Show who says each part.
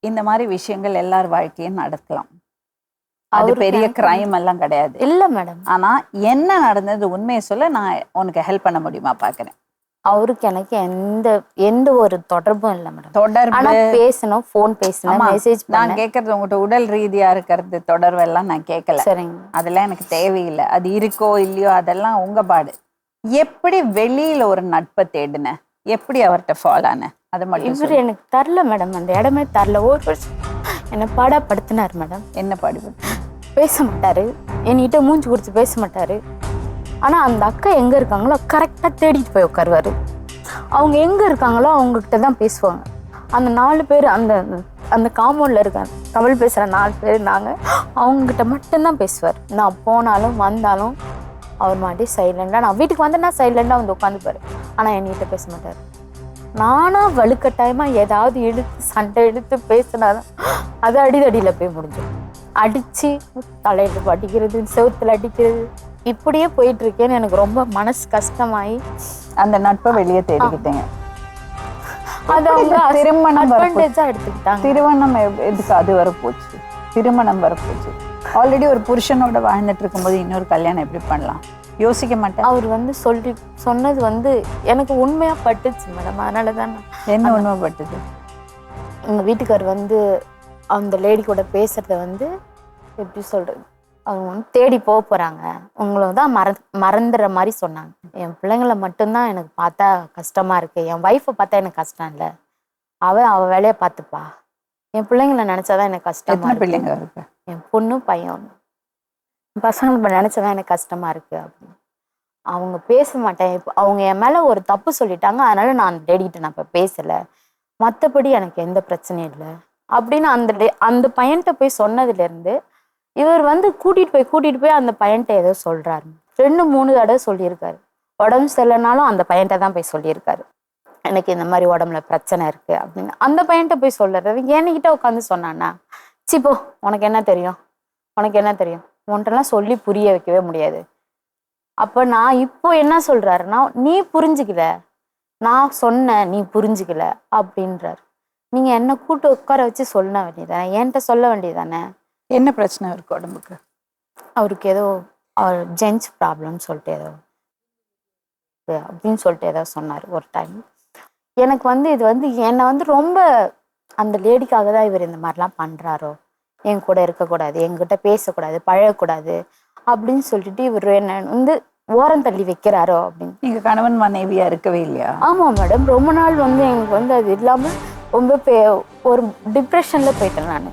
Speaker 1: இந்த மாதிரி விஷயங்கள் எல்லார் வாழ்க்கையும் நடக்கலாம். அது பெரிய கிரைம் எல்லாம் கிடையாது.
Speaker 2: இல்ல மேடம்.
Speaker 1: ஆனா என்ன நடந்தது உண்மையை சொல்ல, நான் உனக்கு ஹெல்ப் பண்ண முடியுமா பாக்குறேன்.
Speaker 2: அவருக்கு எனக்கு எந்த ஒரு தொடர்பும் இல்லை மேடம்.
Speaker 1: தொடர்பு
Speaker 2: பேசணும், போன் பேசணும், மெசேஜ்.
Speaker 1: நான் கேட்கறது உங்கள்கிட்ட உடல் ரீதியா இருக்கிறது தொடர்பு எல்லாம் நான் கேட்கல.
Speaker 2: சரிங்க.
Speaker 1: அதெல்லாம் எனக்கு தேவையில்லை. அது இருக்கோ இல்லையோ அதெல்லாம் உங்க பாடு. எப்படி வெளியில ஒரு நட்பை தேடின, எப்படி அவர்கிட்ட ஃபாலோ ஆன, அதை மட்டும்
Speaker 2: இவர் எனக்கு தரல மேடம். அந்த இடமே தரல. ஒரு வருஷம் என்னை பாடப்படுத்தினார் மேடம்.
Speaker 1: என்ன பாடுபட்டு?
Speaker 2: பேச மாட்டாரு, என்கிட்ட மூஞ்சி கொடுத்து பேச மாட்டாரு. ஆனா அந்த அக்கா எங்க இருக்காங்களோ கரெக்டா தேடிட்டு போய் உட்காருவாரு. அவங்க எங்க இருக்காங்களோ அவங்ககிட்ட தான் பேசுவாங்க. அந்த 4 பேர் அந்த காம்பவுண்ட்ல இருக்க தமிழ் பேசுற 4 பேர் நாங்க, அவங்ககிட்ட மட்டும்தான் பேசுவார். நான் போனாலும் வந்தாலும் அவர் மாட்டி சைலண்டா, நான் வீட்டுக்கு வந்தேன்னா சைலண்டா வந்து உட்காந்துப்பாரு. ஆனா என்கிட்ட பேச மாட்டாரு. நானா வலுக்கட்டாயமா ஏதாவது எடுத்து சண்டை எடுத்து பேசினாதான் அது அடிதடியில போய் முடிஞ்சிடும். அடிச்சு தலையில அடிக்கிறது, செவுத்துல அடிக்கிறது, இப்படியே போயிட்டு இருக்கேன்னு எனக்கு ரொம்ப மனசு கஷ்டமாயி
Speaker 1: அந்த நட்பை வெளியே தேடிக்கிட்டேங்க.
Speaker 2: அது அவங்க
Speaker 1: திருமணம்
Speaker 2: அட்வான்டேஜா எடுத்துக்கிட்டாங்க.
Speaker 1: திருமணம் எதுக்கு அது வரப்போச்சு? திருமணம் வரப்போச்சு. ஆல்ரெடி ஒரு புருஷனோட வாழ்ந்துட்டு இருக்கும்போது இன்னொரு கல்யாணம் எப்படி பண்ணலாம்? யோசிக்க மாட்டேன்.
Speaker 2: அவர் சொன்னது எனக்கு உண்மையா பட்டுச்சு மேடம். அதனாலதான்.
Speaker 1: என்ன உண்மைப்பட்டது?
Speaker 2: எங்க வீட்டுக்கார் அந்த லேடி கூட பேசுறத எப்படி சொல்றது, அவங்க தேடி போறாங்க, உங்களை தான் மறந்துற மாதிரி சொன்னாங்க. என் பிள்ளைங்களை மட்டும்தான் எனக்கு பார்த்தா கஷ்டமா இருக்கு. என் ஒய்ஃபை பார்த்தா எனக்கு கஷ்டம் இல்லை, அவ வேலையை பார்த்துப்பா. என் பிள்ளைங்களை நினைச்சாதான் எனக்கு கஷ்டமா இருக்கு.
Speaker 1: பிள்ளைங்க இருக்கு?
Speaker 2: என் பொண்ணு பையன். பசங்களை நினைச்சதான் எனக்கு கஷ்டமா இருக்கு அப்படின்னு. அவங்க பேச மாட்டேன். இப்போ அவங்க என் மேல ஒரு தப்பு சொல்லிட்டாங்க, அதனால நான் அந்த லேடிகிட்ட நான் இப்ப பேசல, மற்றபடி எனக்கு எந்த பிரச்சனையும் இல்லை அப்படின்னு அந்த பையன்கிட்ட போய் சொன்னதுல இருந்து இவர் கூட்டிட்டு போய் அந்த பையன்கிட்ட ஏதோ சொல்றாரு. 2-3 தடவை சொல்லியிருக்காரு. உடம்பு சரியில்லைனாலும் அந்த பையன்கிட்ட தான் போய் சொல்லியிருக்காரு, எனக்கு இந்த மாதிரி உடம்புல பிரச்சனை இருக்கு அப்படின்னு. அந்த பையன்கிட்ட போய் சொல்றது என்கிட்ட உட்காந்து சொன்னானா, சிப்போ உனக்கு என்ன தெரியும், உன்ட்டெல்லாம் சொல்லி புரிய வைக்கவே முடியாது. அப்ப நான் இப்போ என்ன சொல்றாருன்னா, நீ புரிஞ்சுக்கல, நான் சொன்னேன் நீ புரிஞ்சுக்கல அப்படின்றாரு. நீங்க என்ன கூட்டு உட்கார வச்சு சொல்ல வேண்டியதானே, என்கிட்ட சொல்ல வேண்டியதானே.
Speaker 1: என்ன பிரச்சனை இருக்கு உடம்புக்கு?
Speaker 2: அவருக்கு ஏதோ ஜென்ஸ் ப்ராப்ளம் சொல்லிட்டு ஏதோ அப்படின்னு சொல்லிட்டு ஏதோ சொன்னார் ஒரு டைம். எனக்கு இது என்னை ரொம்ப அந்த லேடிக்காக தான் இவர் இந்த மாதிரிலாம் பண்றாரோ, என் கூட இருக்கக்கூடாது, என்கிட்ட பேசக்கூடாது, பழகக்கூடாது அப்படின்னு சொல்லிட்டு இவர் என்ன ஓரம் தள்ளி வைக்கிறாரோ அப்படின்னு.
Speaker 1: நீங்க கணவன் மனைவியா இருக்கவே இல்லையா?
Speaker 2: ஆமா மேடம். ரொம்ப நாள் எனக்கு அது இல்லாம ரொம்ப ஒரு டிப்ரெஷன்ல போயிட்டேன் நான்.